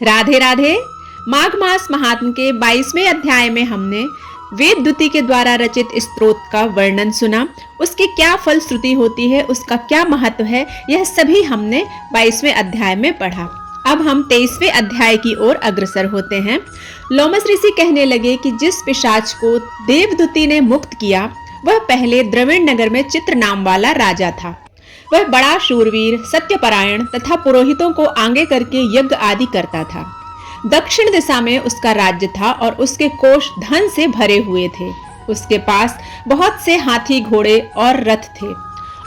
राधे राधे। माघ मास महात्म के 22वें अध्याय में हमने वेद दूती के द्वारा रचित स्तोत्र का वर्णन सुना। उसकी क्या फलश्रुति होती है, उसका क्या महत्व है, यह सभी हमने 22वें अध्याय में पढ़ा। अब हम 23वें अध्याय की ओर अग्रसर होते हैं। लोमस ऋषि कहने लगे कि जिस पिशाच को देवदूती ने मुक्त किया वह पहले द्रविड़ नगर में चित्र नाम वाला राजा था। वह बड़ा शूरवीर, सत्यपरायण तथा पुरोहितों को आगे करके यज्ञ आदि करता था। दक्षिण दिशा में उसका राज्य था और उसके कोष धन से भरे हुए थे। उसके पास बहुत से हाथी, घोड़े और रथ थे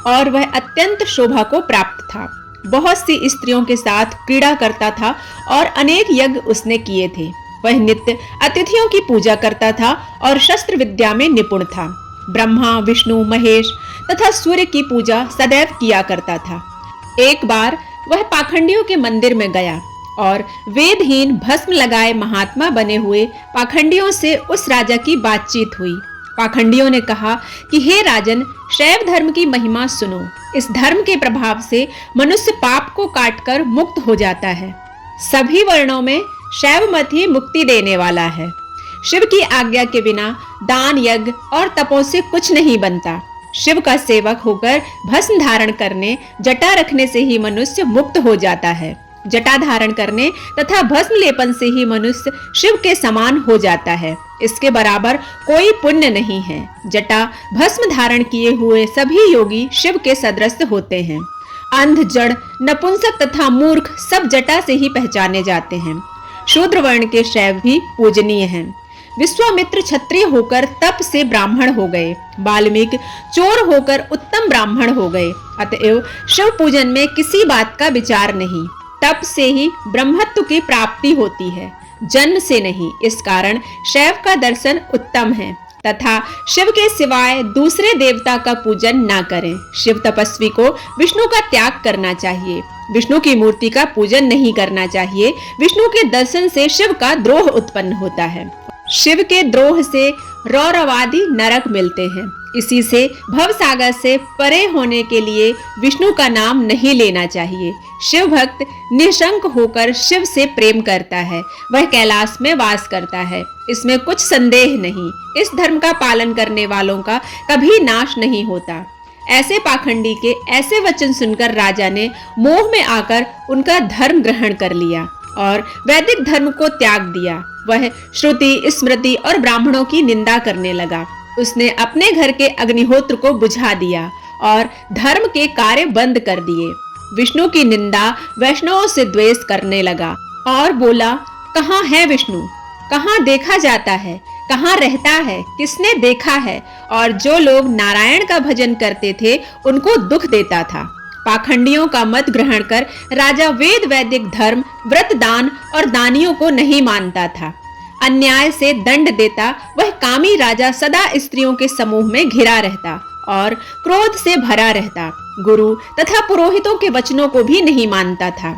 और वह अत्यंत शोभा को प्राप्त था। बहुत सी स्त्रियों के साथ क्रीड़ा करता था और अनेक यज्ञ उसने किए थे। वह नित्य अतिथियों की पूजा करता था और शस्त्र विद्या में निपुण था। ब्रह्मा, विष्णु, महेश तथा सूर्य की पूजा सदैव किया करता था। एक बार वह पाखंडियों के मंदिर में गया और वेदहीन, भस्म लगाए महात्मा बने हुए पाखंडियों से उस राजा की बातचीत हुई। पाखंडियों ने कहा कि हे राजन, शैव धर्म की महिमा सुनो। इस धर्म के प्रभाव से मनुष्य पाप को काटकर मुक्त हो जाता है। सभी वर्णों में शैव मत ही मुक्ति देने वाला है। शिव की आज्ञा के बिना दान, यज्ञ और तपों से कुछ नहीं बनता। शिव का सेवक होकर भस्म धारण करने, जटा रखने से ही मनुष्य मुक्त हो जाता है। जटा धारण करने तथा भस्म लेपन से ही मनुष्य शिव के समान हो जाता है। इसके बराबर कोई पुण्य नहीं है। जटा भस्म धारण किए हुए सभी योगी शिव के सदृश होते हैं। अंध, जड़, नपुंसक तथा मूर्ख सब जटा से ही पहचाने जाते हैं। शूद्र वर्ण के शैव भी पूजनीय हैं। विश्वामित्र क्षत्रिय होकर तप से ब्राह्मण हो गए। वाल्मीकि चोर होकर उत्तम ब्राह्मण हो गए। अतएव शिव पूजन में किसी बात का विचार नहीं। तप से ही ब्रह्मत्व की प्राप्ति होती है, जन्म से नहीं। इस कारण शैव का दर्शन उत्तम है तथा शिव के सिवाय दूसरे देवता का पूजन ना करें। शिव तपस्वी को विष्णु का त्याग करना चाहिए। विष्णु की मूर्ति का पूजन नहीं करना चाहिए। विष्णु के दर्शन से शिव का द्रोह उत्पन्न होता है। शिव के द्रोह से रौरवादी नरक मिलते हैं। इसी से भव सागर से परे होने के लिए विष्णु का नाम नहीं लेना चाहिए। शिव भक्त निशंक होकर शिव से प्रेम करता है। वह कैलाश में वास करता है, इसमें कुछ संदेह नहीं। इस धर्म का पालन करने वालों का कभी नाश नहीं होता। ऐसे पाखंडी के ऐसे वचन सुनकर राजा ने मोह में आकर उनका धर्म ग्रहण कर लिया और वैदिक धर्म को त्याग दिया। वह श्रुति, स्मृति और ब्राह्मणों की निंदा करने लगा। उसने अपने घर के अग्निहोत्र को बुझा दिया और धर्म के कार्य बंद कर दिए। विष्णु की निंदा, वैष्णवों से द्वेष करने लगा और बोला, कहाँ है विष्णु? कहाँ देखा जाता है? कहाँ रहता है? किसने देखा है? और जो लोग नारायण का भजन करते थे उनको दुख देता था। पाखंडियों का मत ग्रहण कर राजा वेद, वैदिक धर्म, व्रत, दान और दानियों को नहीं मानता था। अन्याय से दंड देता वह कामी राजा सदा स्त्रियों के समूह में घिरा रहता और क्रोध से भरा रहता। गुरु तथा पुरोहितों के वचनों को भी नहीं मानता था।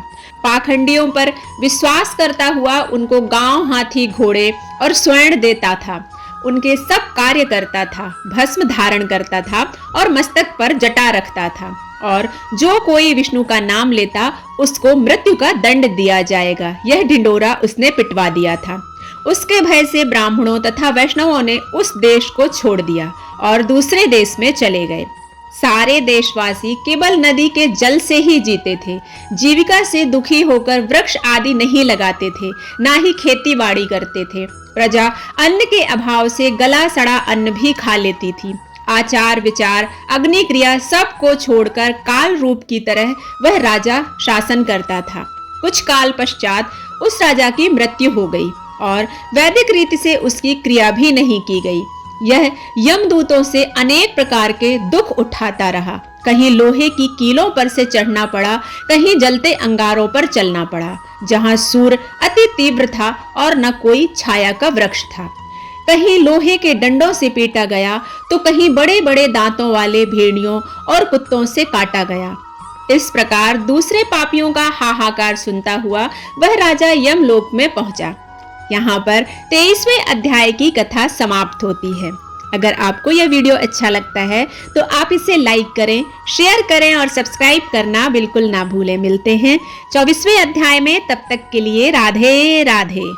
पाखंडियों पर विश्वास करता हुआ उनको गांव, हाथी, घोड़े और स्वर्ण देता था। उनके सब कार्य करता था। भस्म धारण करता था और मस्तक पर जटा रखता था। और जो कोई विष्णु का नाम लेता उसको मृत्यु का दंड दिया जाएगा। यह ढिंडोरा उसने पिटवा दिया था। उसके भय से ब्राह्मणों तथा वैष्णवों ने उस देश को छोड़ दिया और दूसरे देश में चले गए। सारे देशवासी केवल नदी के जल से ही जीते थे। जीविका से दुखी होकर वृक्ष आदि नहीं लगाते थे, ना ही खेती बाड़ी करते थे। प्रजा अन्न के अभाव से गला सड़ा अन्न भी खा लेती थी। आचार, विचार, अग्नि क्रिया सब को छोड़कर काल रूप की तरह वह राजा शासन करता था। कुछ काल पश्चात उस राजा की मृत्यु हो गई और वैदिक रीति से उसकी क्रिया भी नहीं की गई। यह यमदूतों से अनेक प्रकार के दुख उठाता रहा। कहीं लोहे की कीलों पर से चढ़ना पड़ा, कहीं जलते अंगारों पर चलना पड़ा, जहां सूर्य अति तीव्र था और न कोई छाया का वृक्ष था। कहीं लोहे के डंडों से पीटा गया तो कहीं बड़े बड़े दांतों वाले भेड़ियों और कुत्तों से काटा गया। इस प्रकार दूसरे पापियों का हाहाकार सुनता हुआ वह राजा यमलोक में पहुंचा। यहाँ पर 23वें अध्याय की कथा समाप्त होती है। अगर आपको यह वीडियो अच्छा लगता है तो आप इसे लाइक करें, शेयर करें और सब्सक्राइब करना बिल्कुल ना भूलें। मिलते हैं 24वें अध्याय में, तब तक के लिए राधे राधे।